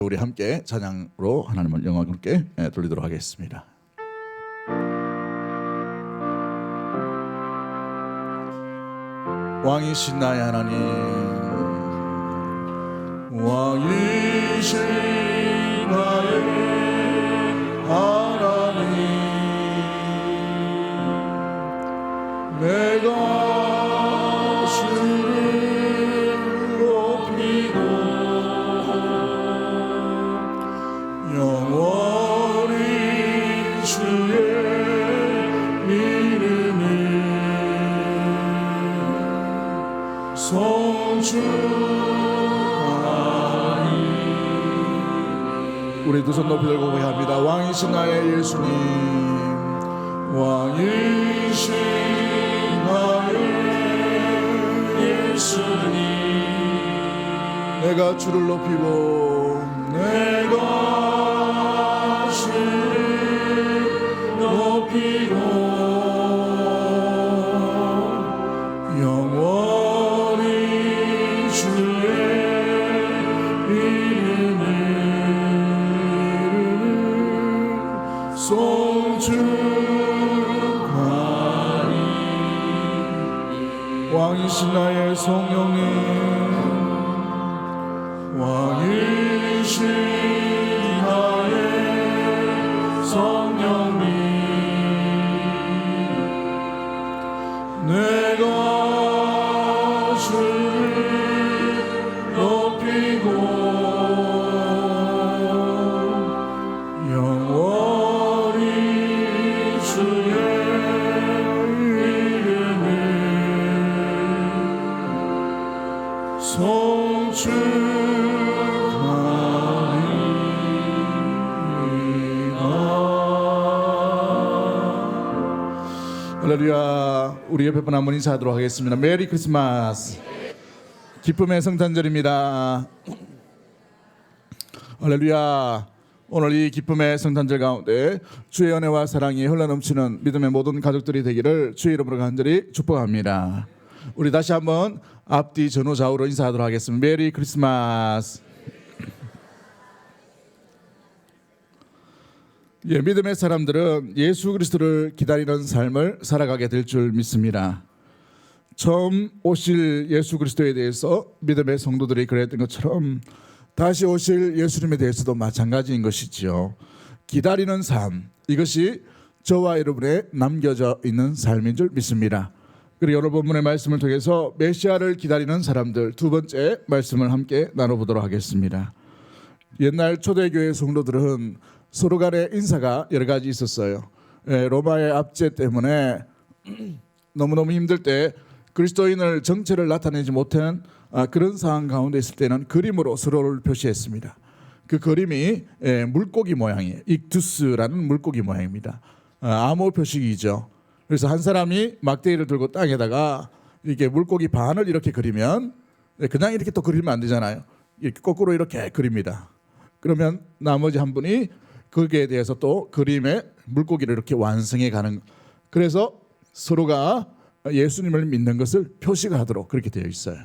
우리 함께 찬양으로 하나님을 영광롭게 돌리도록 하겠습니다. 왕이신 나의 하나님, 왕이신 나의 하나님, 내가 주를 높이고 영원히 주의 이름을 송축하니. 우리 두 손 높이 들고 고백합니다. 왕이신 나의 예수님, 왕이신 나의 예수님, 내가 주를 높이고 내가 주를 높이고 영원히 주의 이름을 송축하니. 왕이신 나의 성령님, 왕이신 나의 성령님, 내가 주를 높이고 영원히 주의 이름을 송축하리이다. 할렐루야. 우리 옆에 분 한번 인사하도록 하겠습니다. 메리 크리스마스. 기쁨의 성탄절입니다. 할렐루야. 오늘 이 기쁨의 성탄절 가운데 주의 은혜와 사랑이 흘러넘치는 믿음의 모든 가족들이 되기를 주의 이름으로 간절히 축복합니다. 우리 다시 한번 앞뒤 전후 좌우로 인사하도록 하겠습니다. 메리 크리스마스. 믿음의 사람들은 예수 그리스도를 기다리는 삶을 살아가게 될 줄 믿습니다. 처음 오실 예수 그리스도에 대해서 믿음의 성도들이 그랬던 것처럼 다시 오실 예수님에 대해서도 마찬가지인 것이지요. 기다리는 삶, 이것이 저와 여러분의 남겨져 있는 삶인 줄 믿습니다. 그리고 여러 본문의 말씀을 통해서 메시아를 기다리는 사람들, 두 번째 말씀을 함께 나눠보도록 하겠습니다. 옛날 초대교회 성도들은 서로 간의 인사가 여러 가지 있었어요. 로마의 압제 때문에 너무너무 힘들 때 그리스도인을 정체를 나타내지 못한 그런 상황 가운데 있을 때는 그림으로 서로를 표시했습니다. 그 그림이 물고기 모양이에요. 익투스라는 물고기 모양입니다. 암호 표식이죠. 그래서 한 사람이 막대기를 들고 땅에다가 이렇게 물고기 반을 이렇게 그리면 그냥 이렇게 또 그리면 안 되잖아요. 이렇게 거꾸로 이렇게 그립니다. 그러면 나머지 한 분이 거기에 대해서 또 그림의 물고기를 이렇게 완성해 가는. 그래서 서로가 예수님을 믿는 것을 표시하도록 그렇게 되어 있어요.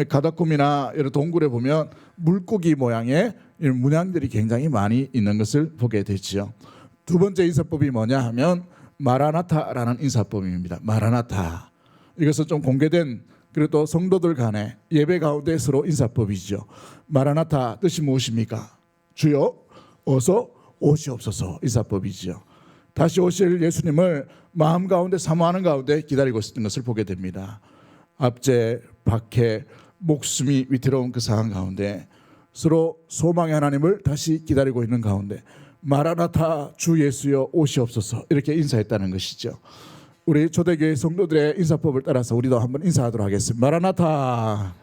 가다콤이나 여러 동굴에 보면 물고기 모양의 이런 문양들이 굉장히 많이 있는 것을 보게 되지요. 두 번째 인사법이 뭐냐 하면 마라나타라는 인사법입니다. 마라나타. 이것은 좀 공개된, 그리고 또 성도들 간의 예배 가운데 서로 인사법이죠. 마라나타 뜻이 무엇입니까? 주여 어서 오시옵소서. 인사법이죠. 다시 오실 예수님을 마음 가운데 사모하는 가운데 기다리고 있었던 것을 보게 됩니다. 압제, 박해, 목숨이 위태로운 그 상황 가운데 서로 소망의 하나님을 다시 기다리고 있는 가운데 마라나타 주 예수여 오시옵소서 이렇게 인사했다는 것이죠. 우리 초대교회 성도들의 인사법을 따라서 우리도 한번 인사하도록 하겠습니다. 마라나타,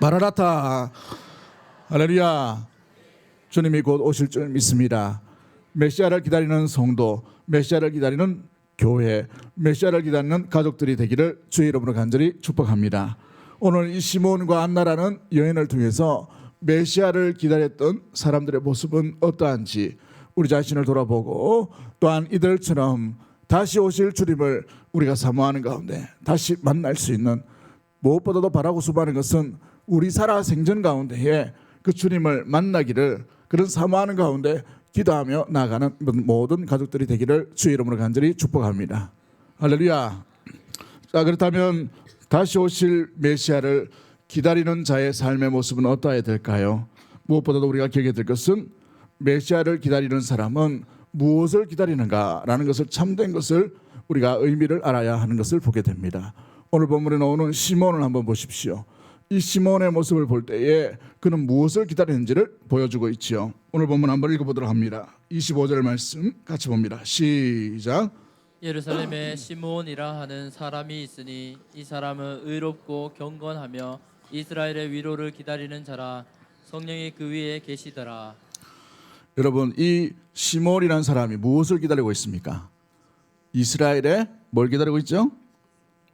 마라나타. 할렐루야. 주님이 곧 오실 줄 믿습니다. 메시아를 기다리는 성도, 메시아를 기다리는 교회, 메시아를 기다리는 가족들이 되기를 주의 이름으로 간절히 축복합니다. 오늘 이 시몬과 안나라는 여인을 통해서 메시아를 기다렸던 사람들의 모습은 어떠한지 우리 자신을 돌아보고, 또한 이들처럼 다시 오실 주님을 우리가 사모하는 가운데 다시 만날 수 있는, 무엇보다도 바라고 수고하는 것은 우리 살아 생전 가운데에 그 주님을 만나기를 그런 사모하는 가운데 기도하며 나아가는 모든 가족들이 되기를 주의 이름으로 간절히 축복합니다. 할렐루야. 자, 그렇다면 다시 오실 메시아를 기다리는 자의 삶의 모습은 어떠해야 될까요? 무엇보다도 우리가 기억해야 될 것은 메시아를 기다리는 사람은 무엇을 기다리는가라는 것을, 참된 것을 우리가 의미를 알아야 하는 것을 보게 됩니다. 오늘 본문에 나오는 시몬을 한번 보십시오. 이 시몬의 모습을 볼 때에 그는 무엇을 기다리는지를 보여주고 있지요. 오늘 본문 한번 읽어보도록 합니다. 25절 말씀 같이 봅니다. 시작. 예루살렘에 시므온이라 하는 사람이 있으니 이 사람은 의롭고 경건하며 이스라엘의 위로를 기다리는 자라. 성령이 그 위에 계시더라. 여러분, 이 시몬이라는 사람이 무엇을 기다리고 있습니까? 이스라엘의 뭘 기다리고 있죠?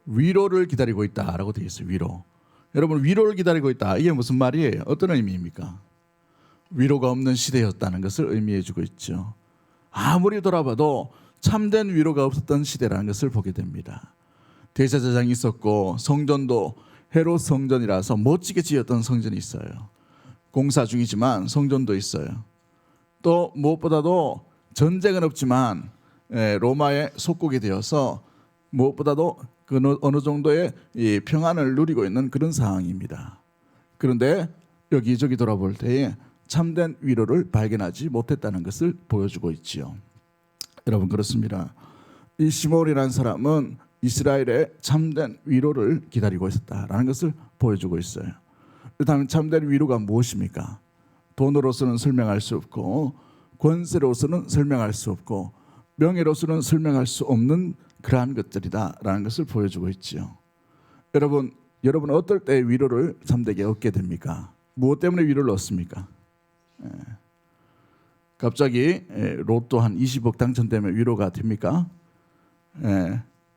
위로를 기다리고 있다라고 되어 있어요. 위로. 여러분, 위로를 기다리고 있다. 이게 무슨 말이에요? 어떤 의미입니까? 위로가 없는 시대였다는 것을 의미해 주고 있죠. 아무리 돌아봐도 참된 위로가 없었던 시대라는 것을 보게 됩니다. 대제사장이 있었고 성전도 헤롯 성전이라서 멋지게 지었던 성전이 있어요. 공사 중이지만 성전도 있어요. 또 무엇보다도 전쟁은 없지만 로마의 속국이 되어서 무엇보다도 그 어느 정도의 이 평안을 누리고 있는 그런 상황입니다. 그런데 여기저기 돌아볼 때에 참된 위로를 발견하지 못했다는 것을 보여주고 있지요. 여러분, 그렇습니다. 이 시몬이라는 사람은 이스라엘의 참된 위로를 기다리고 있었다라는 것을 보여주고 있어요. 그렇다면 참된 위로가 무엇입니까? 돈으로서는 설명할 수 없고, 권세로서는 설명할 수 없고, 명예로서는 설명할 수 없는 그러한 것들이다라는 것을 보여주고 있지요. 여러분 어떨 때 위로를 참되게 얻게 됩니까? 무엇 때문에 위로를 얻습니까? 갑자기 로또 한 20억 당첨되면 위로가 됩니까?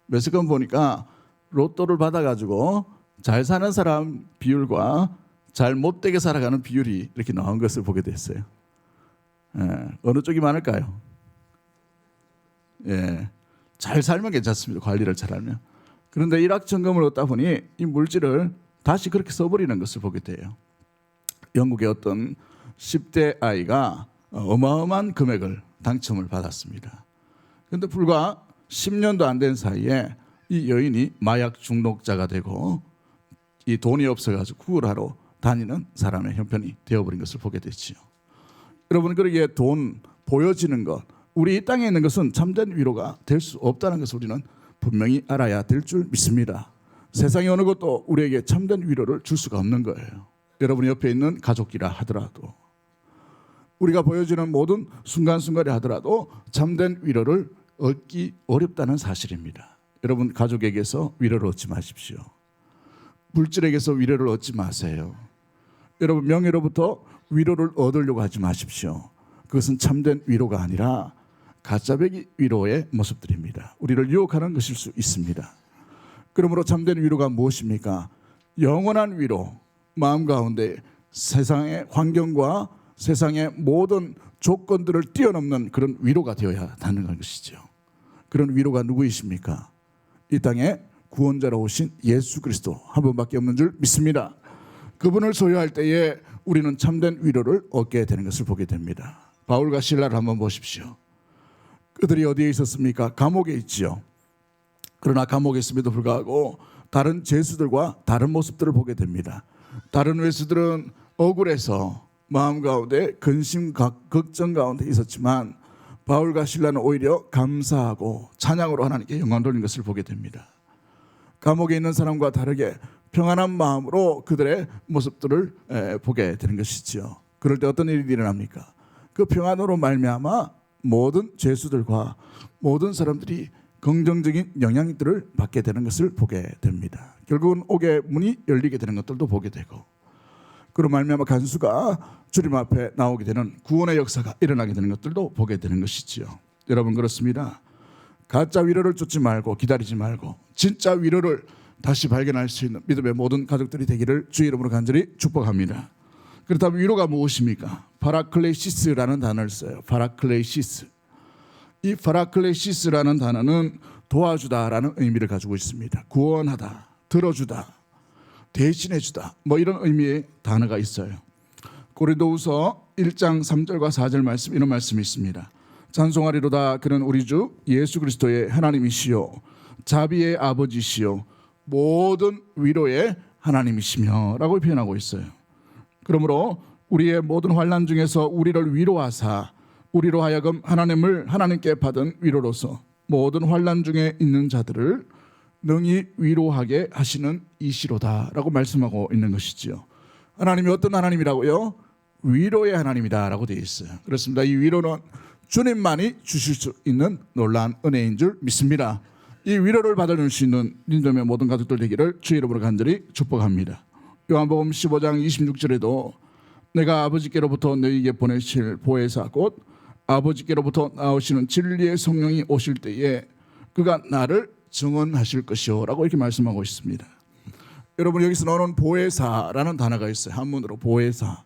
매스컴 보니까 로또를 받아가지고 잘 사는 사람 비율과 잘 못되게 살아가는 비율이 이렇게 나온 것을 보게 됐어요. 어느 쪽이 많을까요? 잘 살면 괜찮습니다. 관리를 잘하면. 그런데 일확천금을 얻다 보니 이 물질을 다시 그렇게 써버리는 것을 보게 돼요. 영국의 어떤 10대 아이가 어마어마한 금액을 당첨을 받았습니다. 그런데 불과 10년도 안 된 사이에 이 여인이 마약 중독자가 되고 이 돈이 없어가지고 구걸하러 다니는 사람의 형편이 되어버린 것을 보게 됐지요. 여러분, 그러기에 돈, 보여지는 것, 우리 이 땅에 있는 것은 참된 위로가 될 수 없다는 것을 우리는 분명히 알아야 될 줄 믿습니다. 세상의 어느 것도 우리에게 참된 위로를 줄 수가 없는 거예요. 여러분 옆에 있는 가족이라 하더라도, 우리가 보여지는 모든 순간순간이 하더라도 참된 위로를 얻기 어렵다는 사실입니다. 여러분, 가족에게서 위로를 얻지 마십시오. 물질에게서 위로를 얻지 마세요. 여러분, 명예로부터 위로를 얻으려고 하지 마십시오. 그것은 참된 위로가 아니라 가짜배기 위로의 모습들입니다. 우리를 유혹하는 것일 수 있습니다. 그러므로 참된 위로가 무엇입니까? 영원한 위로, 마음 가운데 세상의 환경과 세상의 모든 조건들을 뛰어넘는 그런 위로가 되어야 하는 것이죠. 그런 위로가 누구이십니까? 이 땅에 구원자로 오신 예수 그리스도 한 분밖에 없는 줄 믿습니다. 그분을 소유할 때에 우리는 참된 위로를 얻게 되는 것을 보게 됩니다. 바울과 실라를 한번 보십시오. 그들이 어디에 있었습니까? 감옥에 있지요. 그러나 감옥에 있음에도 불구하고 다른 죄수들과 다른 모습들을 보게 됩니다. 다른 죄수들은 억울해서 마음 가운데 근심 걱정 가운데 있었지만 바울과 실라는 오히려 감사하고 찬양으로 하나님께 영광 돌린 것을 보게 됩니다. 감옥에 있는 사람과 다르게 평안한 마음으로 그들의 모습들을 보게 되는 것이지요. 그럴 때 어떤 일이 일어납니까? 그 평안으로 말미암아 모든 죄수들과 모든 사람들이 긍정적인 영향들을 받게 되는 것을 보게 됩니다. 결국은 옥의 문이 열리게 되는 것들도 보게 되고, 그로 말미암아 간수가 주님 앞에 나오게 되는 구원의 역사가 일어나게 되는 것들도 보게 되는 것이지요. 여러분, 그렇습니다. 가짜 위로를 쫓지 말고 기다리지 말고 진짜 위로를 다시 발견할 수 있는 믿음의 모든 가족들이 되기를 주의 이름으로 간절히 축복합니다. 그렇다면 위로가 무엇입니까? 파라클레시스라는 단어를 써요. 파라클레시스. 이 파라클레시스라는 단어는 도와주다라는 의미를 가지고 있습니다. 구원하다, 들어주다, 대신해주다, 뭐 이런 의미의 단어가 있어요. 고린도후서 1장 3절과 4절 말씀, 이런 말씀이 있습니다. 찬송하리로다. 그는 우리 주 예수 그리스도의 하나님이시요 자비의 아버지시요 모든 위로의 하나님이시며 라고 표현하고 있어요. 그러므로 우리의 모든 환난 중에서 우리를 위로하사 우리로 하여금 하나님께 받은 위로로서 모든 환난 중에 있는 자들을 능히 위로하게 하시는 이시로다 라고 말씀하고 있는 것이지요. 하나님이 어떤 하나님이라고요? 위로의 하나님이다 라고 되어 있어요. 그렇습니다. 이 위로는 주님만이 주실 수 있는 놀라운 은혜인 줄 믿습니다. 이 위로를 받을 수 있는 민족의 모든 가족들 되기를 주의 이름으로 간절히 축복합니다. 요한복음 15장 26절에도 내가 아버지께로부터 너희에게 보내실 보혜사 곧 아버지께로부터 나오시는 진리의 성령이 오실 때에 그가 나를 증언하실 것이요 라고 이렇게 말씀하고 있습니다. 여러분, 여기서 나오는 보혜사라는 단어가 있어요. 한문으로 보혜사.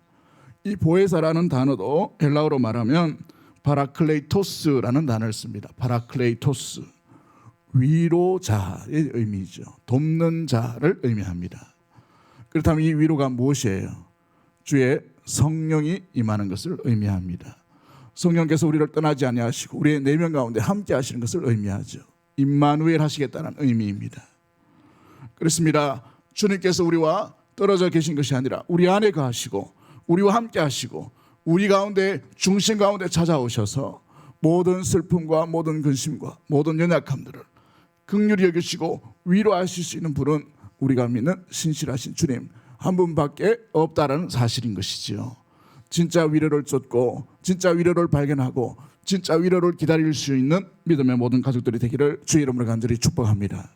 이 보혜사라는 단어도 헬라어로 말하면 파라클레이토스라는 단어를 씁니다. 파라클레이토스, 위로자의 의미죠. 돕는 자를 의미합니다. 그렇다면 이 위로가 무엇이에요? 주의 성령이 임하는 것을 의미합니다. 성령께서 우리를 떠나지 아니하시고 우리의 내면 가운데 함께 하시는 것을 의미하죠. 임마누엘 하시겠다는 의미입니다. 그렇습니다. 주님께서 우리와 떨어져 계신 것이 아니라 우리 안에 거하시고 우리와 함께 하시고 우리 가운데 중심 가운데 찾아오셔서 모든 슬픔과 모든 근심과 모든 연약함들을 긍휼히 여기시고 위로하실 수 있는 분은 우리가 믿는 신실하신 주님 한 분밖에 없다라는 사실인 것이지요. 진짜 위로를 쫓고 진짜 위로를 발견하고 진짜 위로를 기다릴 수 있는 믿음의 모든 가족들이 되기를 주의 이름으로 간절히 축복합니다.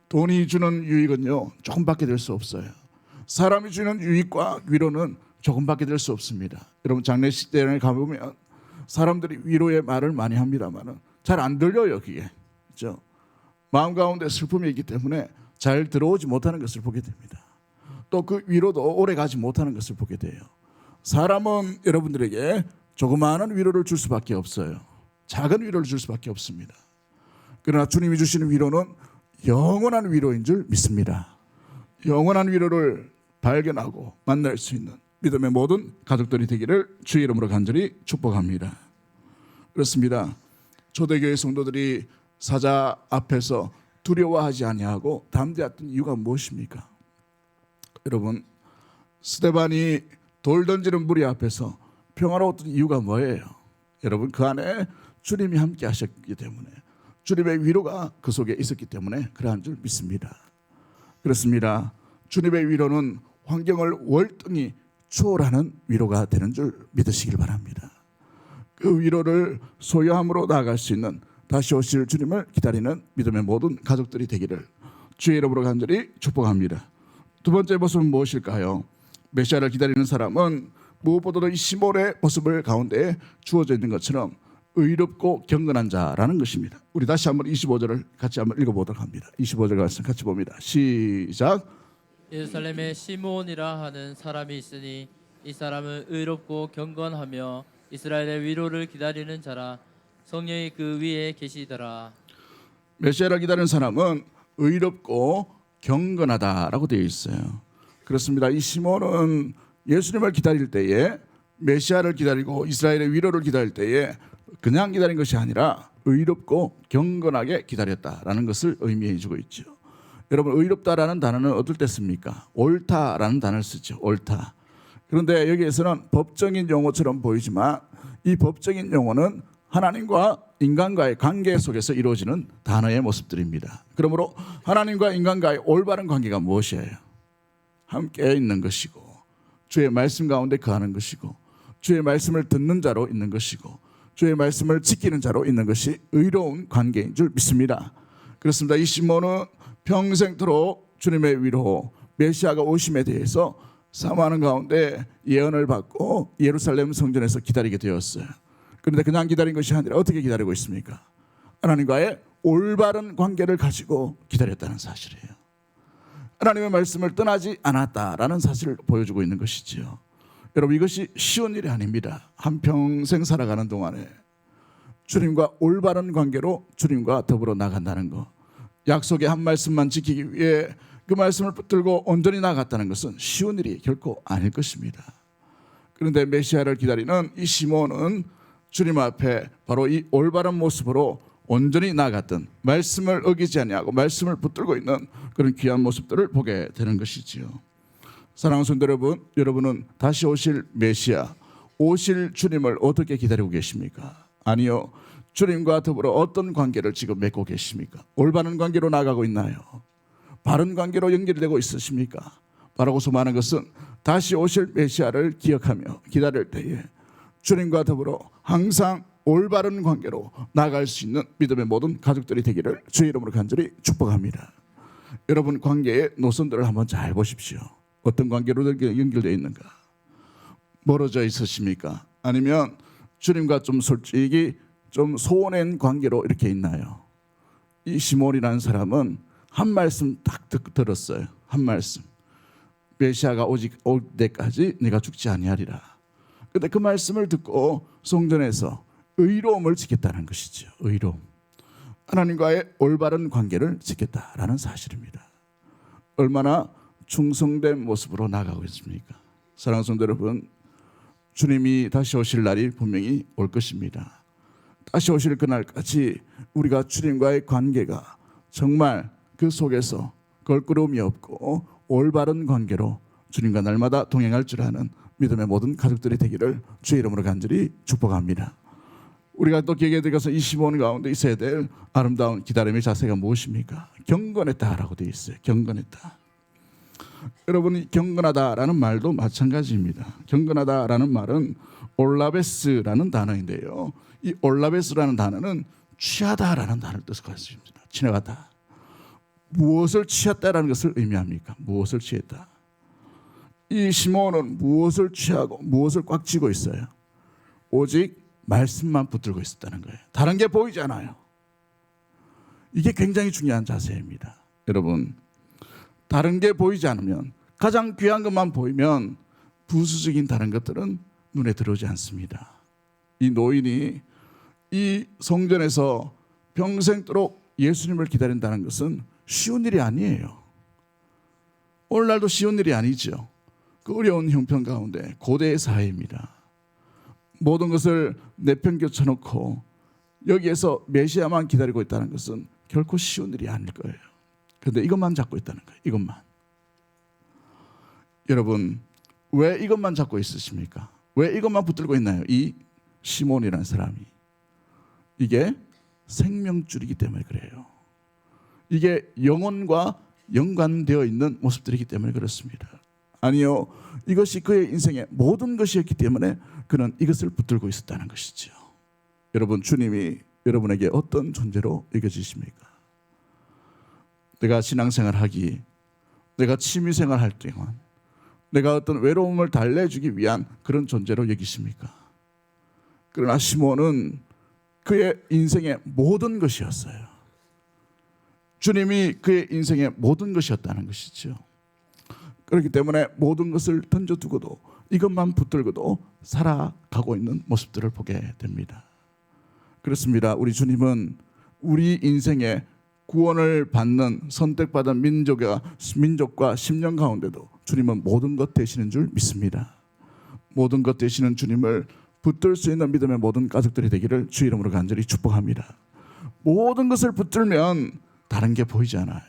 돈이 주는 유익은요 조금밖에 될 수 없어요. 사람이 주는 유익과 위로는 조금밖에 될 수 없습니다. 여러분, 장례식 때에 가보면 사람들이 위로의 말을 많이 합니다만 잘 안 들려요. 그게 그렇죠? 마음 가운데 슬픔이 있기 때문에 잘 들어오지 못하는 것을 보게 됩니다. 또 그 위로도 오래 가지 못하는 것을 보게 돼요. 사람은 여러분들에게 조그마한 위로를 줄 수밖에 없어요. 작은 위로를 줄 수밖에 없습니다. 그러나 주님이 주시는 위로는 영원한 위로인 줄 믿습니다. 영원한 위로를 발견하고 만날 수 있는 믿음의 모든 가족들이 되기를 주의 이름으로 간절히 축복합니다. 그렇습니다. 초대교회 성도들이 사자 앞에서 두려워하지 아니하고 담대했던 이유가 무엇입니까? 여러분, 스데반이 돌 던지는 무리 앞에서 평화로웠던 이유가 뭐예요? 여러분, 그 안에 주님이 함께 하셨기 때문에 주님의 위로가 그 속에 있었기 때문에 그러한 줄 믿습니다. 그렇습니다. 주님의 위로는 환경을 월등히 초월하는 위로가 되는 줄 믿으시길 바랍니다. 그 위로를 소유함으로 나아갈 수 있는 다시 오실 주님을 기다리는 믿음의 모든 가족들이 되기를 주의 이름으로 간절히 축복합니다. 두 번째 모습은 무엇일까요? 메시아를 기다리는 사람은 무엇보다도 이 시몬의 모습을 가운데 주어져 있는 것처럼 의롭고 경건한 자라는 것입니다. 우리 다시 한번 25절을 같이 한번 읽어보도록 합니다. 25절 말씀 같이 봅니다. 시작. 예루살렘에 시므온이라 하는 사람이 있으니 이 사람은 의롭고 경건하며 이스라엘의 위로를 기다리는 자라 성령이 그 위에 계시더라. 메시아를 기다리는 사람은 의롭고 경건하다라고 되어 있어요. 그렇습니다. 이 시몬은 예수님을 기다릴 때에 메시아를 기다리고 이스라엘의 위로를 기다릴 때에 그냥 기다린 것이 아니라 의롭고 경건하게 기다렸다라는 것을 의미해 주고 있죠. 여러분, 의롭다라는 단어는 어떨 때 씁니까? 옳다라는 단어를 쓰죠. 옳다. 그런데 여기에서는 법적인 용어처럼 보이지만 이 법적인 용어는 하나님과 인간과의 관계 속에서 이루어지는 단어의 모습들입니다. 그러므로 하나님과 인간과의 올바른 관계가 무엇이에요? 함께 있는 것이고 주의 말씀 가운데 거하는 것이고 주의 말씀을 듣는 자로 있는 것이고 주의 말씀을 지키는 자로 있는 것이 의로운 관계인 줄 믿습니다. 그렇습니다. 이 시몬은 평생토록 주님의 위로 메시아가 오심에 대해서 사모하는 가운데 예언을 받고 예루살렘 성전에서 기다리게 되었어요. 그런데 그냥 기다린 것이 아니라 어떻게 기다리고 있습니까? 하나님과의 올바른 관계를 가지고 기다렸다는 사실이에요. 하나님의 말씀을 떠나지 않았다라는 사실을 보여주고 있는 것이지요. 여러분, 이것이 쉬운 일이 아닙니다. 한평생 살아가는 동안에 주님과 올바른 관계로 주님과 더불어 나간다는 것, 약속의 한 말씀만 지키기 위해 그 말씀을 붙들고 온전히 나갔다는 것은 쉬운 일이 결코 아닐 것입니다. 그런데 메시아를 기다리는 이 시몬은 주님 앞에 바로 이 올바른 모습으로 온전히 나갔던, 말씀을 어기지 아니하고 말씀을 붙들고 있는 그런 귀한 모습들을 보게 되는 것이지요. 사랑하는 성도 여러분, 여러분은 다시 오실 메시아, 오실 주님을 어떻게 기다리고 계십니까? 아니요, 주님과 더불어 어떤 관계를 지금 맺고 계십니까? 올바른 관계로 나가고 있나요? 바른 관계로 연결되고 있으십니까? 바라고서 말하는 것은 다시 오실 메시아를 기억하며 기다릴 때에 주님과 더불어 항상 올바른 관계로 나갈 수 있는 믿음의 모든 가족들이 되기를 주의 이름으로 간절히 축복합니다. 여러분, 관계의 노선들을 한번 잘 보십시오. 어떤 관계로 연결되어 있는가? 멀어져 있으십니까? 아니면 주님과 좀 솔직히 좀 소원한 관계로 이렇게 있나요? 이 시몬이라는 사람은 한 말씀 딱 들었어요. 한 말씀. 메시아가 오직 올 때까지 네가 죽지 아니하리라. 근데 그 말씀을 듣고 성전에서 의로움을 지켰다는 것이죠. 의로움. 하나님과의 올바른 관계를 지켰다라는 사실입니다. 얼마나 충성된 모습으로 나가고 있습니까? 사랑하는 성도 여러분, 주님이 다시 오실 날이 분명히 올 것입니다. 다시 오실 그날까지 우리가 주님과의 관계가 정말 그 속에서 걸끄러움이 없고 올바른 관계로 주님과 날마다 동행할 줄 아는 믿음의 모든 가족들이 되기를 주의 이름으로 간절히 축복합니다. 우리가 또 기억에 들어서 이 시몬 가운데 있어야 될 아름다운 기다림의 자세가 무엇입니까? 경건했다라고 되어 있어요. 경건했다. 여러분이 경건하다라는 말도 마찬가지입니다. 경건하다라는 말은 올라베스라는 단어인데요. 이 올라베스라는 단어는 취하다라는 단어를 뜻하고 있습니다. 지나가다. 무엇을 취했다라는 것을 의미합니까? 무엇을 취했다. 이 시몬은 무엇을 취하고 무엇을 꽉 쥐고 있어요? 오직 말씀만 붙들고 있었다는 거예요. 다른 게 보이지 않아요. 이게 굉장히 중요한 자세입니다. 여러분, 다른 게 보이지 않으면, 가장 귀한 것만 보이면 부수적인 다른 것들은 눈에 들어오지 않습니다. 이 노인이 이 성전에서 평생도록 예수님을 기다린다는 것은 쉬운 일이 아니에요. 오늘날도 쉬운 일이 아니죠. 그 어려운 형편 가운데 고대의 사회입니다. 모든 것을 내팽겨쳐놓고 여기에서 메시아만 기다리고 있다는 것은 결코 쉬운 일이 아닐 거예요. 그런데 이것만 잡고 있다는 거예요. 이것만. 여러분, 왜 이것만 잡고 있으십니까? 왜 이것만 붙들고 있나요? 이 시몬이라는 사람이. 이게 생명줄이기 때문에 그래요. 이게 영혼과 연관되어 있는 모습들이기 때문에 그렇습니다. 아니요, 이것이 그의 인생의 모든 것이었기 때문에 그는 이것을 붙들고 있었다는 것이죠. 여러분, 주님이 여러분에게 어떤 존재로 여겨지십니까? 내가 신앙생활하기, 내가 취미생활할 동안 내가 어떤 외로움을 달래주기 위한 그런 존재로 여기십니까? 그러나 시몬은 그의 인생의 모든 것이었어요. 주님이 그의 인생의 모든 것이었다는 것이죠. 그렇기 때문에 모든 것을 던져두고도 이것만 붙들고도 살아가고 있는 모습들을 보게 됩니다. 그렇습니다. 우리 주님은 우리 인생의 구원을 받는 선택받은 민족과 심령 가운데도 주님은 모든 것 되시는 줄 믿습니다. 모든 것 되시는 주님을 붙들 수 있는 믿음의 모든 가족들이 되기를 주의 이름으로 간절히 축복합니다. 모든 것을 붙들면 다른 게 보이지 않아요.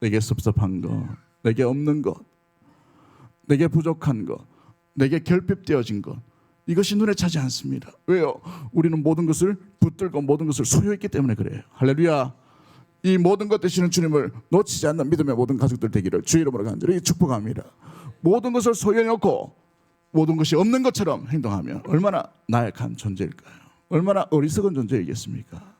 내게 섭섭한 것, 내게 없는 것, 내게 부족한 것, 내게 결핍되어진 것, 이것이 눈에 차지 않습니다. 왜요? 우리는 모든 것을 붙들고 모든 것을 소유했기 때문에 그래요. 할렐루야. 이 모든 것 되시는 주님을 놓치지 않는 믿음의 모든 가족들 되기를 주의 이름으로 간절히 축복합니다. 모든 것을 소유해놓고 모든 것이 없는 것처럼 행동하면 얼마나 나약한 존재일까요? 얼마나 어리석은 존재이겠습니까?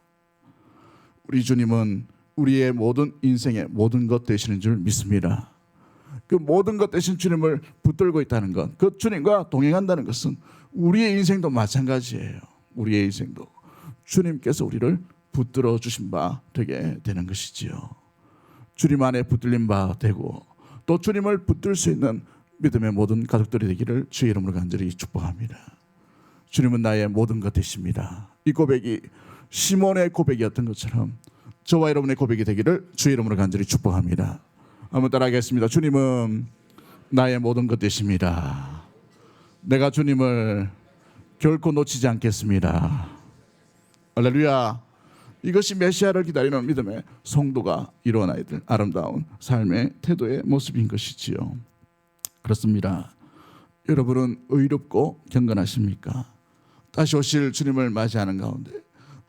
우리 주님은 우리의 모든 인생의 모든 것 되시는 줄 믿습니다. 그 모든 것 되신 주님을 붙들고 있다는 것, 그 주님과 동행한다는 것은 우리의 인생도 마찬가지예요. 우리의 인생도 주님께서 우리를 붙들어 주신 바 되게 되는 것이지요. 주님 안에 붙들린 바 되고 또 주님을 붙들 수 있는 믿음의 모든 가족들이 되기를 주의 이름으로 간절히 축복합니다. 주님은 나의 모든 것 되십니다. 이 고백이 시몬의 고백이었던 것처럼 저와 여러분의 고백이 되기를 주의 이름으로 간절히 축복합니다. 한번 따라하겠습니다. 주님은 나의 모든 것 되십니다. 내가 주님을 결코 놓치지 않겠습니다. 할렐루야. 이것이 메시아를 기다리는 믿음의 성도가 이루어나야 될 아름다운 삶의 태도의 모습인 것이지요. 그렇습니다. 여러분은 의롭고 경건하십니까? 다시 오실 주님을 맞이하는 가운데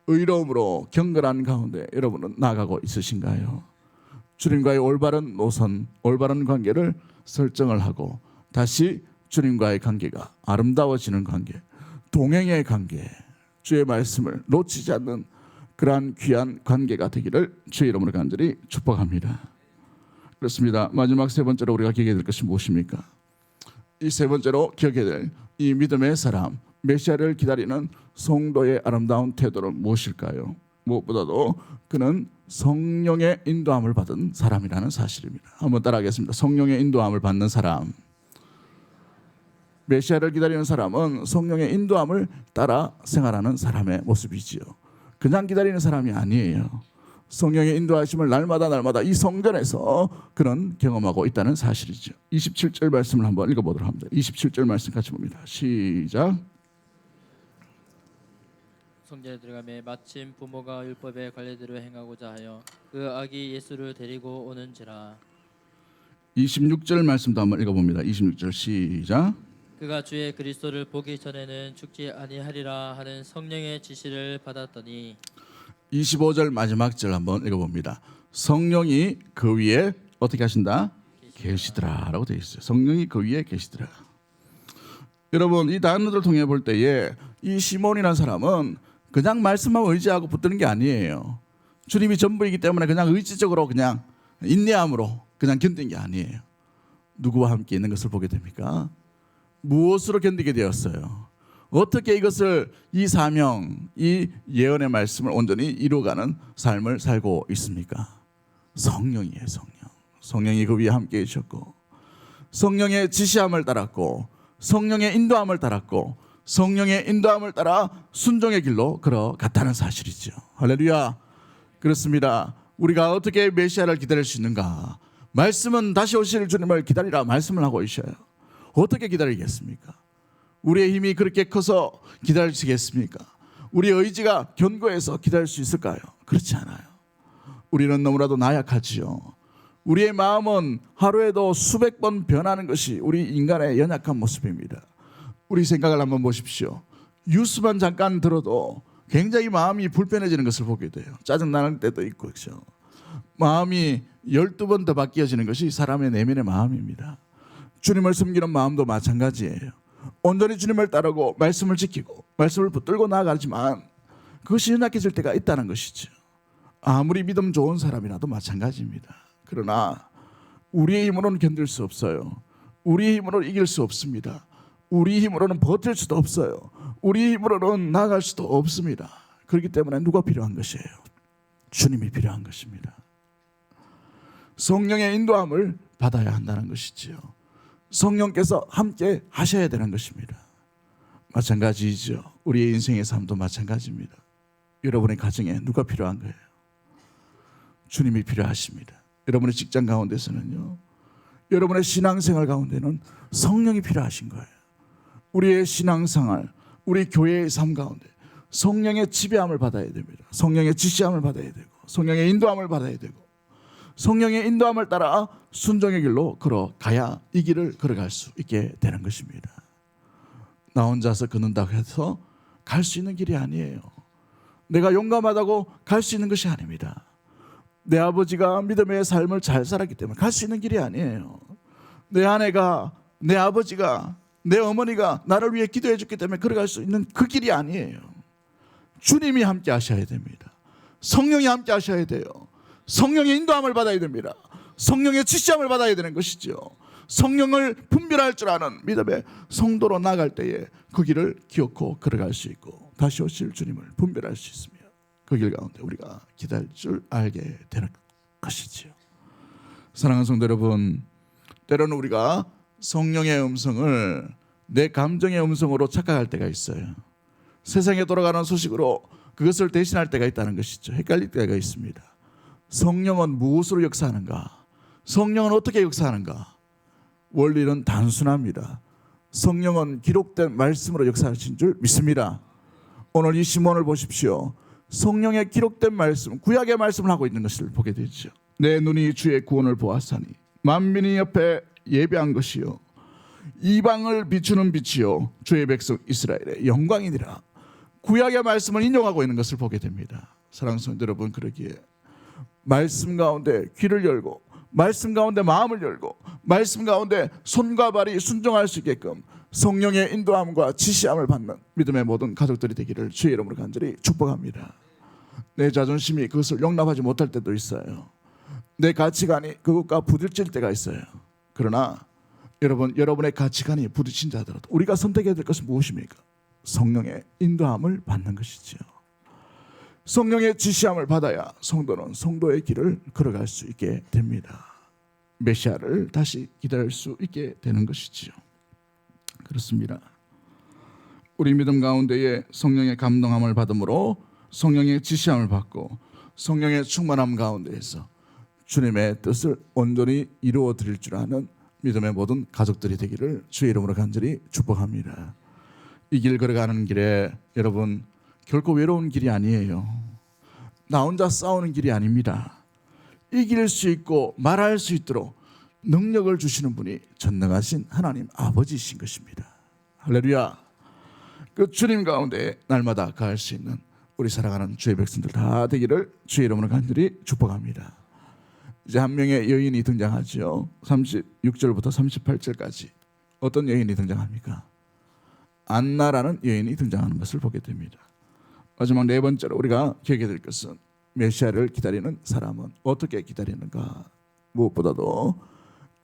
의로움으로 경건한 가운데 여러분은 나아가고 있으신가요? 주님과의 올바른 노선, 올바른 관계를 설정을 하고 다시 주님과의 관계가 아름다워지는 관계, 동행의 관계, 주의 말씀을 놓치지 않는 그러한 귀한 관계가 되기를 주의 이름으로 간절히 축복합니다. 그렇습니다. 마지막 세 번째로 우리가 기억해야 될 것이 무엇입니까? 이 세 번째로 기억해야 될 이 믿음의 사람, 메시아를 기다리는 성도의 아름다운 태도는 무엇일까요? 무엇보다도 그는 성령의 인도함을 받은 사람이라는 사실입니다. 한번 따라하겠습니다. 성령의 인도함을 받는 사람. 메시아를 기다리는 사람은 성령의 인도함을 따라 생활하는 사람의 모습이지요. 그냥 기다리는 사람이 아니에요. 성령의 인도하심을 날마다 이 성전에서 그는 경험하고 있다는 사실이죠. 27절 말씀을 한번 읽어보도록 합니다. 27절 말씀 같이 봅니다. 시작. 성전에 들어가매 마침 부모가 율법의 관례대로 행하고자 하여 그 아기 예수를 데리고 오는지라. 26절 말씀도 한번 읽어봅니다. 26절 시작. 그가 주의 그리스도를 보기 전에는 죽지 아니하리라 하는 성령의 지시를 받았더니 25절 마지막 절 한번 읽어봅니다. 성령이 그 위에 어떻게 하신다? 계시더라 라고 되어 있어요. 성령이 그 위에 계시더라. 여러분 이 단어들을 통해 볼 때에 이 시몬이라는 사람은 그냥 말씀만 의지하고 붙드는 게 아니에요. 주님이 전부이기 때문에 그냥 의지적으로 그냥 인내함으로 그냥 견딘 게 아니에요. 누구와 함께 있는 것을 보게 됩니까? 무엇으로 견디게 되었어요? 어떻게 이것을 이 사명, 이 예언의 말씀을 온전히 이루어가는 삶을 살고 있습니까? 성령이에요. 성령이 그 위에 함께 계셨고 성령의 지시함을 따랐고 성령의 인도함을 따랐고 성령의 인도함을 따라 순종의 길로 걸어갔다는 사실이죠. 할렐루야. 그렇습니다. 우리가 어떻게 메시아를 기다릴 수 있는가? 말씀은 다시 오실 주님을 기다리라 말씀을 하고 있어요. 어떻게 기다리겠습니까? 우리의 힘이 그렇게 커서 기다리시겠습니까? 우리의 의지가 견고해서 기다릴 수 있을까요? 그렇지 않아요. 우리는 너무나도 나약하지요. 우리의 마음은 하루에도 수백 번 변하는 것이 우리 인간의 연약한 모습입니다. 우리 생각을 한번 보십시오. 뉴스만 잠깐 들어도 굉장히 마음이 불편해지는 것을 보게 돼요. 짜증나는 때도 있고 그렇죠. 마음이 12번 더 바뀌어지는 것이 사람의 내면의 마음입니다. 주님을 섬기는 마음도 마찬가지예요. 온전히 주님을 따르고 말씀을 지키고 말씀을 붙들고 나아가지만 그것이 연약해질 때가 있다는 것이죠. 아무리 믿음 좋은 사람이라도 마찬가지입니다. 그러나 우리의 힘으로는 견딜 수 없어요. 우리의 힘으로 이길 수 없습니다. 우리 힘으로는 버틸 수도 없어요. 우리 힘으로는 나아갈 수도 없습니다. 그렇기 때문에 누가 필요한 것이에요? 주님이 필요한 것입니다. 성령의 인도함을 받아야 한다는 것이지요. 성령께서 함께 하셔야 되는 것입니다. 마찬가지이죠. 우리의 인생의 삶도 마찬가지입니다. 여러분의 가정에 누가 필요한 거예요? 주님이 필요하십니다. 여러분의 직장 가운데서는요. 여러분의 신앙생활 가운데는 성령이 필요하신 거예요. 우리의 신앙생활, 우리 교회의 삶 가운데 성령의 지배함을 받아야 됩니다. 성령의 지시함을 받아야 되고 성령의 인도함을 받아야 되고 성령의 인도함을 따라 순종의 길로 걸어가야 이 길을 걸어갈 수 있게 되는 것입니다. 나 혼자서 걷는다고 해서 갈 수 있는 길이 아니에요. 내가 용감하다고 갈 수 있는 것이 아닙니다. 내 아버지가 믿음의 삶을 잘 살았기 때문에 갈 수 있는 길이 아니에요. 내 아내가, 내 아버지가, 내 어머니가 나를 위해 기도해 줬기 때문에 걸어갈 수 있는 그 길이 아니에요. 주님이 함께 하셔야 됩니다. 성령이 함께 하셔야 돼요. 성령의 인도함을 받아야 됩니다. 성령의 지시함을 받아야 되는 것이죠. 성령을 분별할 줄 아는 믿음의 성도로 나갈 때에 그 길을 기어코 걸어갈 수 있고 다시 오실 주님을 분별할 수 있으며 그 길 가운데 우리가 기다릴 줄 알게 되는 것이지요. 사랑하는 성도 여러분, 때로는 우리가 성령의 음성을 내 감정의 음성으로 착각할 때가 있어요. 세상에 돌아가는 소식으로 그것을 대신할 때가 있다는 것이죠. 헷갈릴 때가 있습니다. 성령은 무엇으로 역사하는가? 성령은 어떻게 역사하는가? 원리는 단순합니다. 성령은 기록된 말씀으로 역사하신 줄 믿습니다. 오늘 이 시몬을 보십시오. 성령의 기록된 말씀, 구약의 말씀을 하고 있는 것을 보게 되죠. 내 눈이 주의 구원을 보았사니 만민이 옆에 예배한 것이요 이방을 비추는 빛이요 주의 백성 이스라엘의 영광이니라. 구약의 말씀을 인용하고 있는 것을 보게 됩니다. 사랑하는 성도 여러분, 그러기에 말씀 가운데 귀를 열고 말씀 가운데 마음을 열고 말씀 가운데 손과 발이 순종할 수 있게끔 성령의 인도함과 지시함을 받는 믿음의 모든 가족들이 되기를 주의 이름으로 간절히 축복합니다. 내 자존심이 그것을 용납하지 못할 때도 있어요. 내 가치관이 그것과 부딪힐 때가 있어요. 그러나 여러분의 가치관이 부딪힌 자더라도 우리가 선택해야 될 것은 무엇입니까? 성령의 인도함을 받는 것이죠. 성령의 지시함을 받아야 성도는 성도의 길을 걸어갈 수 있게 됩니다. 메시아를 다시 기다릴 수 있게 되는 것이지요. 그렇습니다. 우리 믿음 가운데에 성령의 감동함을 받음으로 성령의 지시함을 받고 성령의 충만함 가운데에서 주님의 뜻을 온전히 이루어 드릴 줄 아는 믿음의 모든 가족들이 되기를 주의 이름으로 간절히 축복합니다. 이 길 걸어가는 길에 여러분 결코 외로운 길이 아니에요. 나 혼자 싸우는 길이 아닙니다. 이길 수 있고 말할 수 있도록 능력을 주시는 분이 전능하신 하나님 아버지이신 것입니다. 할렐루야. 그 주님 가운데 날마다 가할 수 있는 우리 사랑하는 주의 백성들 다 되기를 주의 이름으로 간절히 축복합니다. 이제 한 명의 여인이 등장하죠. 36절부터 38절까지 어떤 여인이 등장합니까? 안나라는 여인이 등장하는 것을 보게 됩니다. 마지막 네 번째로 우리가 기억해야 될 것은 메시아를 기다리는 사람은 어떻게 기다리는가. 무엇보다도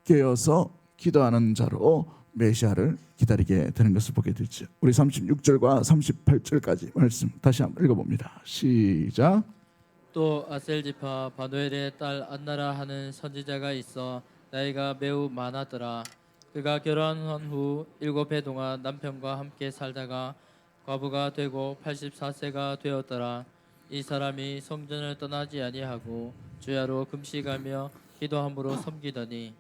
깨어서 기도하는 자로 메시아를 기다리게 되는 것을 보게 되죠. 우리 36절과 38절까지 말씀 다시 한번 읽어봅니다. 시작. 또 아셀지파 바누엘의 딸 안나라 하는 선지자가 있어 나이가 매우 많았더라. 그가 결혼한 후 7해 동안 남편과 함께 살다가 과부가 되고 84세가 되었더라. 이 사람이 성전을 떠나지 아니하고 주야로 금식하며 기도함으로 섬기더니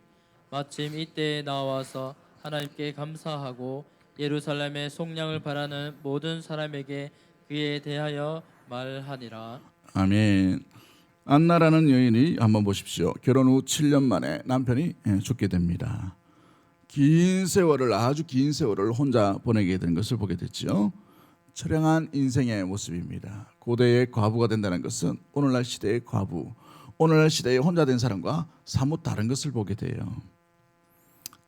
마침 이때에 나와서 하나님께 감사하고 예루살렘의 속량을 바라는 모든 사람에게 그에 대하여 말하니라. 아멘. 안나라는 여인이 한번 보십시오. 결혼 후 7년 만에 남편이 죽게 됩니다. 아주 긴 세월을 혼자 보내게 되는 것을 보게 됐죠. 처량한 인생의 모습입니다. 고대의 과부가 된다는 것은 오늘날 시대의 과부, 오늘날 시대의 혼자 된 사람과 사뭇 다른 것을 보게 돼요.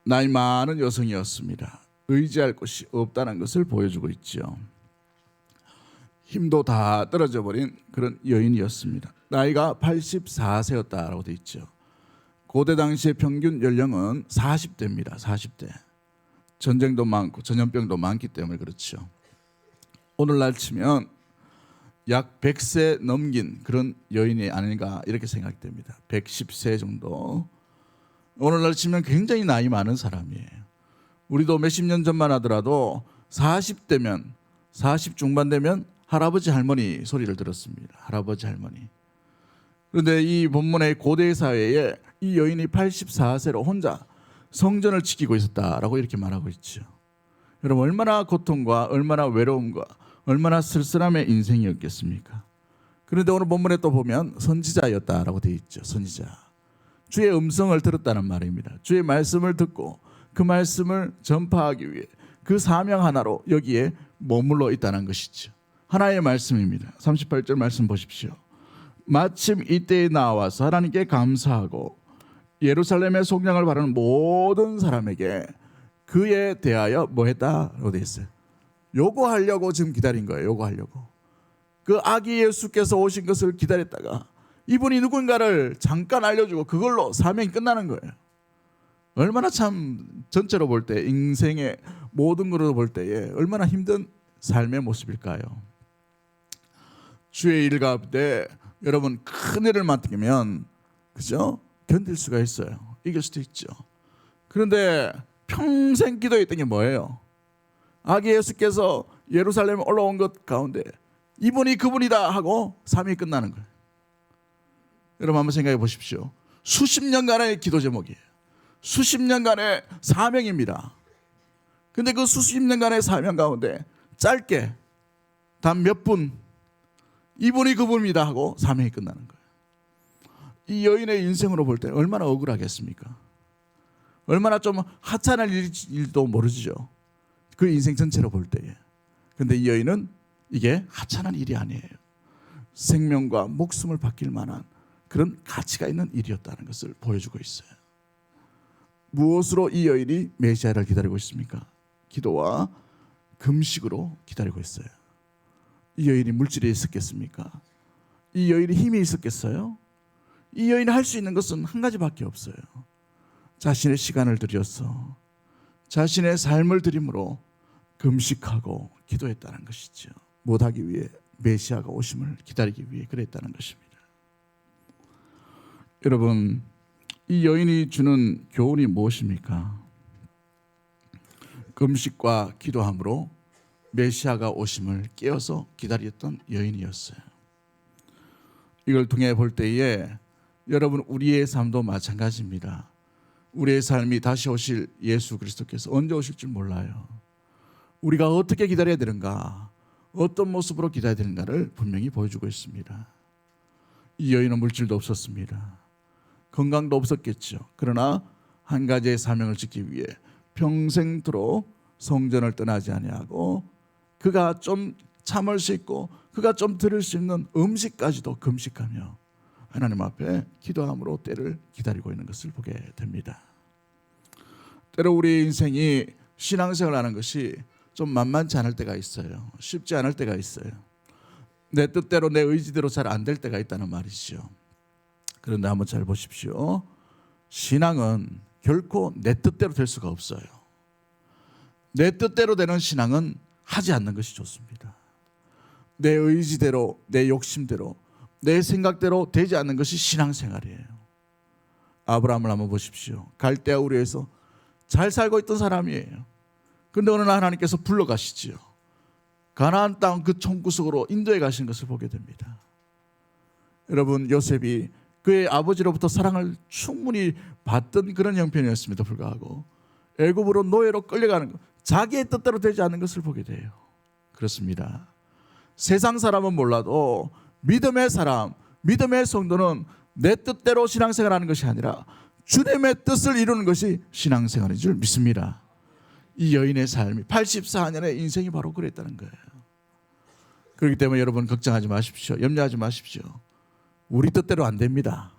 나이 많은 여성이었습니다. 의지할 곳이 없다는 것을 보여주고 있죠. 힘도 다 떨어져 버린 그런 여인이었습니다. 나이가 84세였다라고 되어 있죠. 고대 당시의 평균 연령은 40대입니다. 40대. 전쟁도 많고 전염병도 많기 때문에 그렇죠. 오늘날 치면 약 100세 넘긴 그런 여인이 아닌가 이렇게 생각됩니다. 110세 정도. 오늘날 치면 굉장히 나이 많은 사람이에요. 우리도 몇십 년 전만 하더라도 40대면 40 중반 되면 할아버지 할머니 소리를 들었습니다. 할아버지 할머니. 그런데 이 본문의 고대 사회에 이 여인이 84세로 혼자 성전을 지키고 있었다라고 이렇게 말하고 있죠. 여러분 얼마나 고통과 얼마나 외로움과 얼마나 쓸쓸함의 인생이었겠습니까? 그런데 오늘 본문에 또 보면 선지자였다라고 되어 있죠. 선지자. 주의 음성을 들었다는 말입니다. 주의 말씀을 듣고 그 말씀을 전파하기 위해 그 사명 하나로 여기에 머물러 있다는 것이죠. 하나의 말씀입니다. 38절 말씀 보십시오. 마침 이때에 나와서 하나님께 감사하고 예루살렘의 속량을 바라는 모든 사람에게 그에 대하여 뭐 했다라고 되어 있어요. 요구하려고 지금 기다린 거예요. 요구하려고. 그 아기 예수께서 오신 것을 기다렸다가 이분이 누군가를 잠깐 알려주고 그걸로 사명이 끝나는 거예요. 얼마나 참 전체로 볼 때 인생의 모든 것으로 볼 때에 얼마나 힘든 삶의 모습일까요? 주의 일 가운데 여러분 큰 일을 맡기면 그죠? 견딜 수가 있어요. 이길 수도 있죠. 그런데 평생 기도했던 게 뭐예요? 아기 예수께서 예루살렘에 올라온 것 가운데 이분이 그분이다 하고 삶이 끝나는 거예요. 여러분 한번 생각해 보십시오. 수십 년간의 기도 제목이에요. 수십 년간의 사명입니다. 근데 그 수십 년간의 사명 가운데 짧게 단 몇 분, 이분이 그분입니다 하고 사명이 끝나는 거예요. 이 여인의 인생으로 볼 때 얼마나 억울하겠습니까? 얼마나 좀 하찮을 일도 모르죠. 그 인생 전체로 볼 때에. 근데 이 여인은 이게 하찮은 일이 아니에요. 생명과 목숨을 바뀔 만한 그런 가치가 있는 일이었다는 것을 보여주고 있어요. 무엇으로 이 여인이 메시아를 기다리고 있습니까? 기도와 금식으로 기다리고 있어요. 이 여인이 물질이 있었겠습니까? 이 여인이 힘이 있었겠어요? 이 여인이 할 수 있는 것은 한 가지밖에 없어요. 자신의 시간을 들여서 자신의 삶을 들임으로 금식하고 기도했다는 것이죠. 못하기 위해 메시아가 오심을 기다리기 위해 그랬다는 것입니다. 여러분, 이 여인이 주는 교훈이 무엇입니까? 금식과 기도함으로 메시아가 오심을 깨어서 기다렸던 여인이었어요. 이걸 통해 볼 때에 여러분, 우리의 삶도 마찬가지입니다. 우리의 삶이 다시 오실 예수 그리스도께서 언제 오실 줄 몰라요. 우리가 어떻게 기다려야 되는가, 어떤 모습으로 기다려야 되는가를 분명히 보여주고 있습니다. 이 여인은 물질도 없었습니다. 건강도 없었겠죠. 그러나 한 가지의 사명을 지키기 위해 평생토록 성전을 떠나지 아니하고 그가 좀 참을 수 있고 그가 좀 들을 수 있는 음식까지도 금식하며 하나님 앞에 기도함으로 때를 기다리고 있는 것을 보게 됩니다. 때로 우리 인생이 신앙생활을 하는 것이 좀 만만치 않을 때가 있어요. 쉽지 않을 때가 있어요. 내 뜻대로 내 의지대로 잘 안 될 때가 있다는 말이죠. 그런데 한번 잘 보십시오. 신앙은 결코 내 뜻대로 될 수가 없어요. 내 뜻대로 되는 신앙은 하지 않는 것이 좋습니다. 내 의지대로, 내 욕심대로, 내 생각대로 되지 않는 것이 신앙생활이에요. 아브라함을 한번 보십시오. 갈대아 우르에서 잘 살고 있던 사람이에요. 그런데 어느 날 하나님께서 불러가시지요. 가나안 땅 그 총구석으로 인도해 가시는 것을 보게 됩니다. 여러분, 요셉이 그의 아버지로부터 사랑을 충분히 받던 그런 형편이었음에도 불구하고 애굽으로 노예로 끌려가는 것, 자기의 뜻대로 되지 않는 것을 보게 돼요. 그렇습니다. 세상 사람은 몰라도 믿음의 사람, 믿음의 성도는 내 뜻대로 신앙생활하는 것이 아니라 주님의 뜻을 이루는 것이 신앙생활인 줄 믿습니다. 이 여인의 삶이 84년의 인생이 바로 그랬다는 거예요. 그렇기 때문에 여러분, 걱정하지 마십시오. 염려하지 마십시오. 우리 뜻대로 안 됩니다.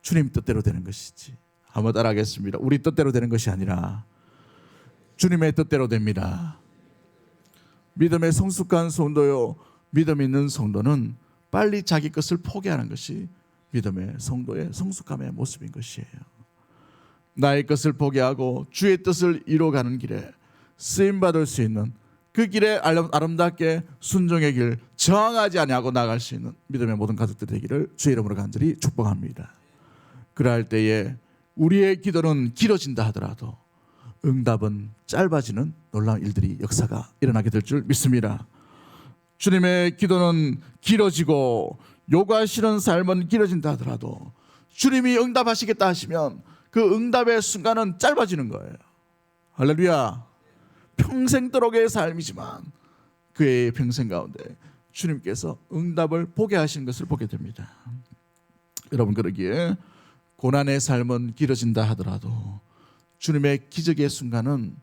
주님 뜻대로 되는 것이지. 한번 따라하겠습니다. 우리 뜻대로 되는 것이 아니라 주님의 뜻대로 됩니다. 믿음의 성숙한 성도요, 믿음 있는 성도는 빨리 자기 것을 포기하는 것이 믿음의 성도의 성숙함의 모습인 것이에요. 나의 것을 포기하고 주의 뜻을 이루어가는 길에 쓰임받을 수 있는, 그 길에 아름답게 순종의 길, 저항하지 아니하고 나갈 수 있는 믿음의 모든 가족들 되기를 주의 이름으로 간절히 축복합니다. 그러할 때에 우리의 기도는 길어진다 하더라도 응답은 짧아지는 놀라운 일들이, 역사가 일어나게 될 줄 믿습니다. 주님의 기도는 길어지고 요구하시는 삶은 길어진다 하더라도 주님이 응답하시겠다 하시면 그 응답의 순간은 짧아지는 거예요. 할렐루야. 평생도록의 삶이지만 그의 평생 가운데 주님께서 응답을 보게 하시는 것을 보게 됩니다. 여러분, 그러기에 고난의 삶은 길어진다 하더라도 주님의 기적의 순간은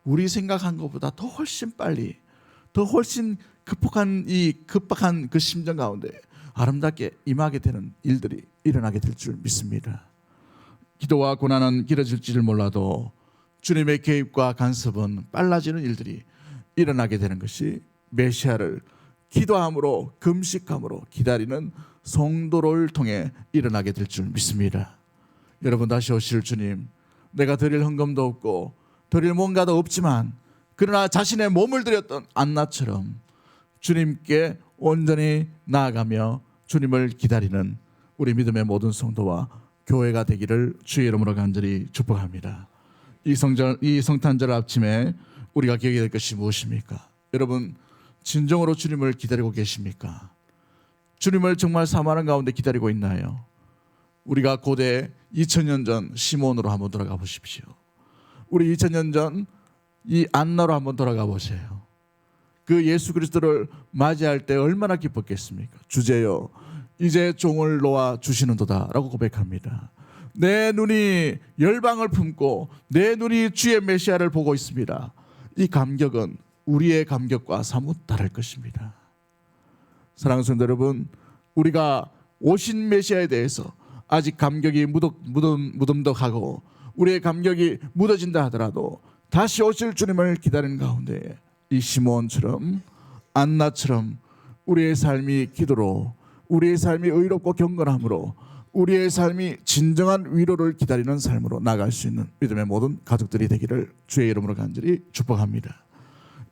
우리 생각한 것보다 더 훨씬 빨리, 더 훨씬 급박한 그 심정 가운데 아름답게 임하게 되는 일들이 일어나게 될 줄 믿습니다. 기도와 고난은 길어질지를 몰라도 주님의 개입과 간섭은 빨라지는 일들이 일어나게 되는 것이 메시아를 기도함으로 금식함으로 기다리는 성도를 통해 일어나게 될 줄 믿습니다. 여러분, 다시 오실 주님, 내가 드릴 헌금도 없고 드릴 뭔가도 없지만 그러나 자신의 몸을 드렸던 안나처럼 주님께 온전히 나아가며 주님을 기다리는 우리 믿음의 모든 성도와 교회가 되기를 주의 이름으로 간절히 축복합니다. 이 성탄절 아침에 우리가 기억해야 될 것이 무엇입니까? 여러분, 진정으로 주님을 기다리고 계십니까? 주님을 정말 사모하는 가운데 기다리고 있나요? 우리가 고대 2000년 전 시몬으로 한번 돌아가 보십시오. 우리 2000년 전 이 안나로 한번 돌아가 보세요. 그 예수 그리스도를 맞이할 때 얼마나 기뻤겠습니까? 주제여 이제 종을 놓아 주시는도다 라고 고백합니다. 내 눈이 열방을 품고 내 눈이 주의 메시아를 보고 있습니다. 이 감격은 우리의 감격과 사뭇 다를 것입니다. 사랑하는 성도 여러분, 우리가 오신 메시아에 대해서 아직 감격이 무덤덕하고 우리의 감격이 묻어진다 하더라도 다시 오실 주님을 기다리는 가운데 이 시므온처럼 안나처럼 우리의 삶이 기도로, 우리의 삶이 의롭고 경건함으로, 우리의 삶이 진정한 위로를 기다리는 삶으로 나갈 수 있는 믿음의 모든 가족들이 되기를 주의 이름으로 간절히 축복합니다.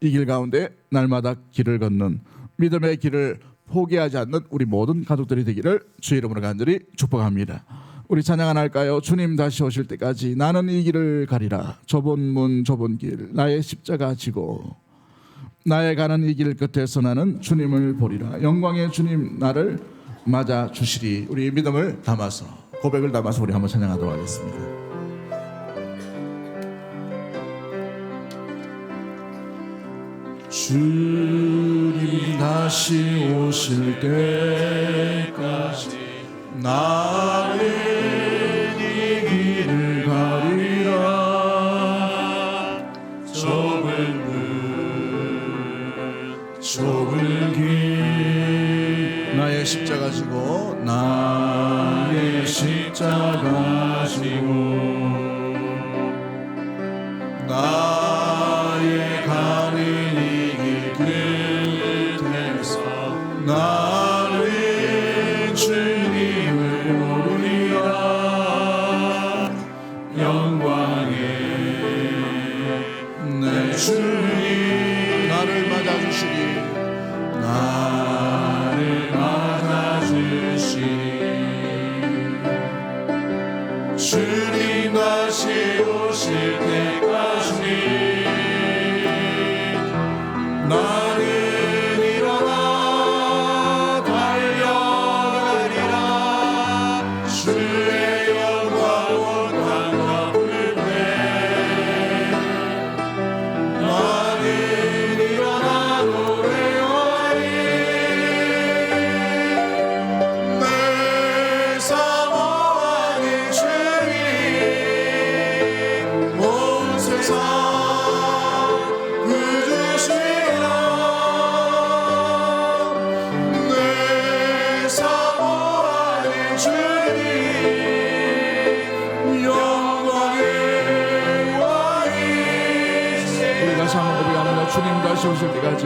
이 길 가운데 날마다 길을 걷는 믿음의 길을 포기하지 않는 우리 모든 가족들이 되기를 주의 이름으로 간절히 축복합니다. 우리 찬양 하나 할까요? 주님 다시 오실 때까지 나는 이 길을 가리라. 좁은 문 좁은 길 나의 십자가 지고 나의 가는 이 길 끝에서 나는 주님을 보리라. 영광의 주님 나를 맞아 주시리. 우리 믿음을 담아서, 고백을 담아서 우리 한번 찬양하도록 하겠습니다. 주님 다시 오실 때까지 나는 이 길을 가리라. 좁은 문 좁은 길 나의 십자가 지고 나의 십자가 지고 나의 가는 이 길 끝에서 나는 주님을 모르리라. 영광의 내 주님 나를 맞아주시리. 나를 맞아주시리. 주님 다시 오실 때까지 나는 일어나 달려가리라. 주의 영광 온 땅 덮을 때 나는 일어나 노래하리. 내 사모하는 주님 온 세상 구주시라. 내 사모하는 주님 영광의 왕이시라. 우리 다시 한번 고백합니다. 주님 다시 오실 때까지,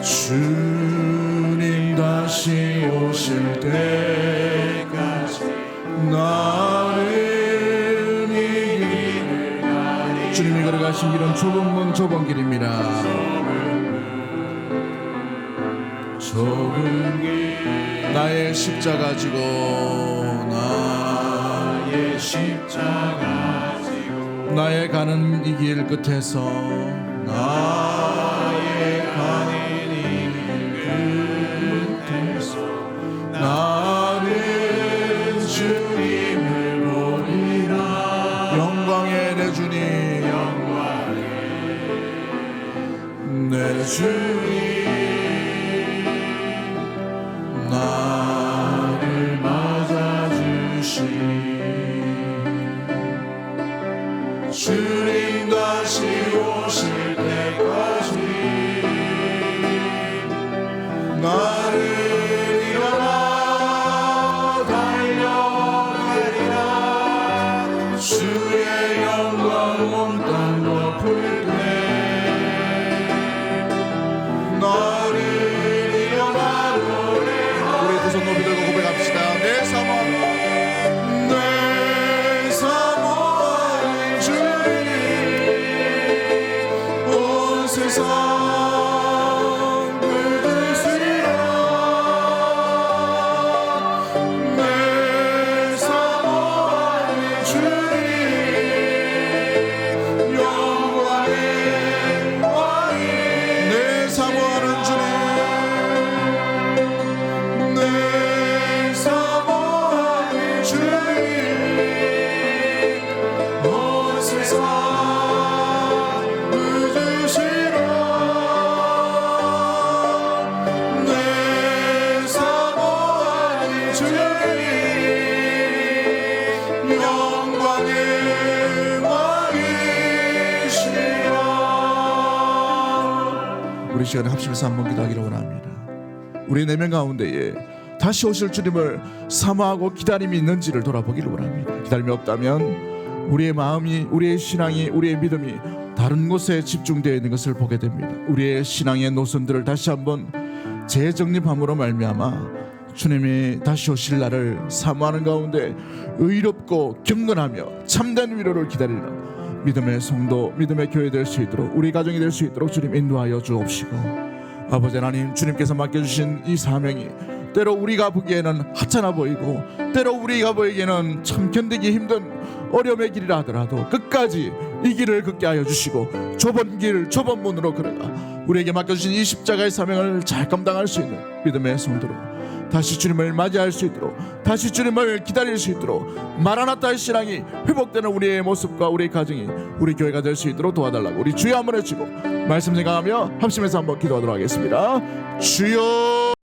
주님 다시 오실 때까지 나는 이 길을 가리. 주님이 걸어가신 길은 좁은 문 좁은 길입니다. 좁은 길 나의 십자가 지고 나의 십자가 지고 나의 가는 이 길 끝에서 나의 가는 이 길 끝에서 나는 주님을 보리라. 영광의 내 주님 내 주님 나를 맞아주시리. 주님 다시 오실 때까지 나를 일어나 달려가리라. 주의 영광 온 땅 덮을 때 나를 일어나 노래하리. 우리 두 손 높이 들고 고백합시다. 내 사모하는 주님 온 세상 구주시라. 시간에 합심해서 한번 기도하기를 원합니다. 우리 내면 가운데에 다시 오실 주님을 사모하고 기다림이 있는지를 돌아보기를 원합니다. 기다림이 없다면 우리의 마음이, 우리의 신앙이, 우리의 믿음이 다른 곳에 집중되어 있는 것을 보게 됩니다. 우리의 신앙의 노선들을 다시 한번 재정립함으로 말미암아 주님이 다시 오실 날을 사모하는 가운데 의롭고 경건하며 참된 위로를 기다리는 믿음의 성도, 믿음의 교회 될 수 있도록, 우리 가정이 될 수 있도록 주님 인도하여 주옵시고, 아버지 하나님, 주님께서 맡겨주신 이 사명이 때로 우리가 보기에는 하찮아 보이고 때로 우리가 보기에는 참 견디기 힘든 어려움의 길이라 하더라도 끝까지 이 길을 걷게 하여 주시고 좁은 길, 좁은 문으로 걸어가 우리에게 맡겨주신 이 십자가의 사명을 잘 감당할 수 있는 믿음의 성도로 다시 주님을 맞이할 수 있도록, 다시 주님을 기다릴 수 있도록 마라나타의 신앙이 회복되는 우리의 모습과 우리의 가정이, 우리 교회가 될 수 있도록 도와달라고 우리 주여 한번 외치고 말씀 생각하며 합심해서 한번 기도하도록 하겠습니다. 주여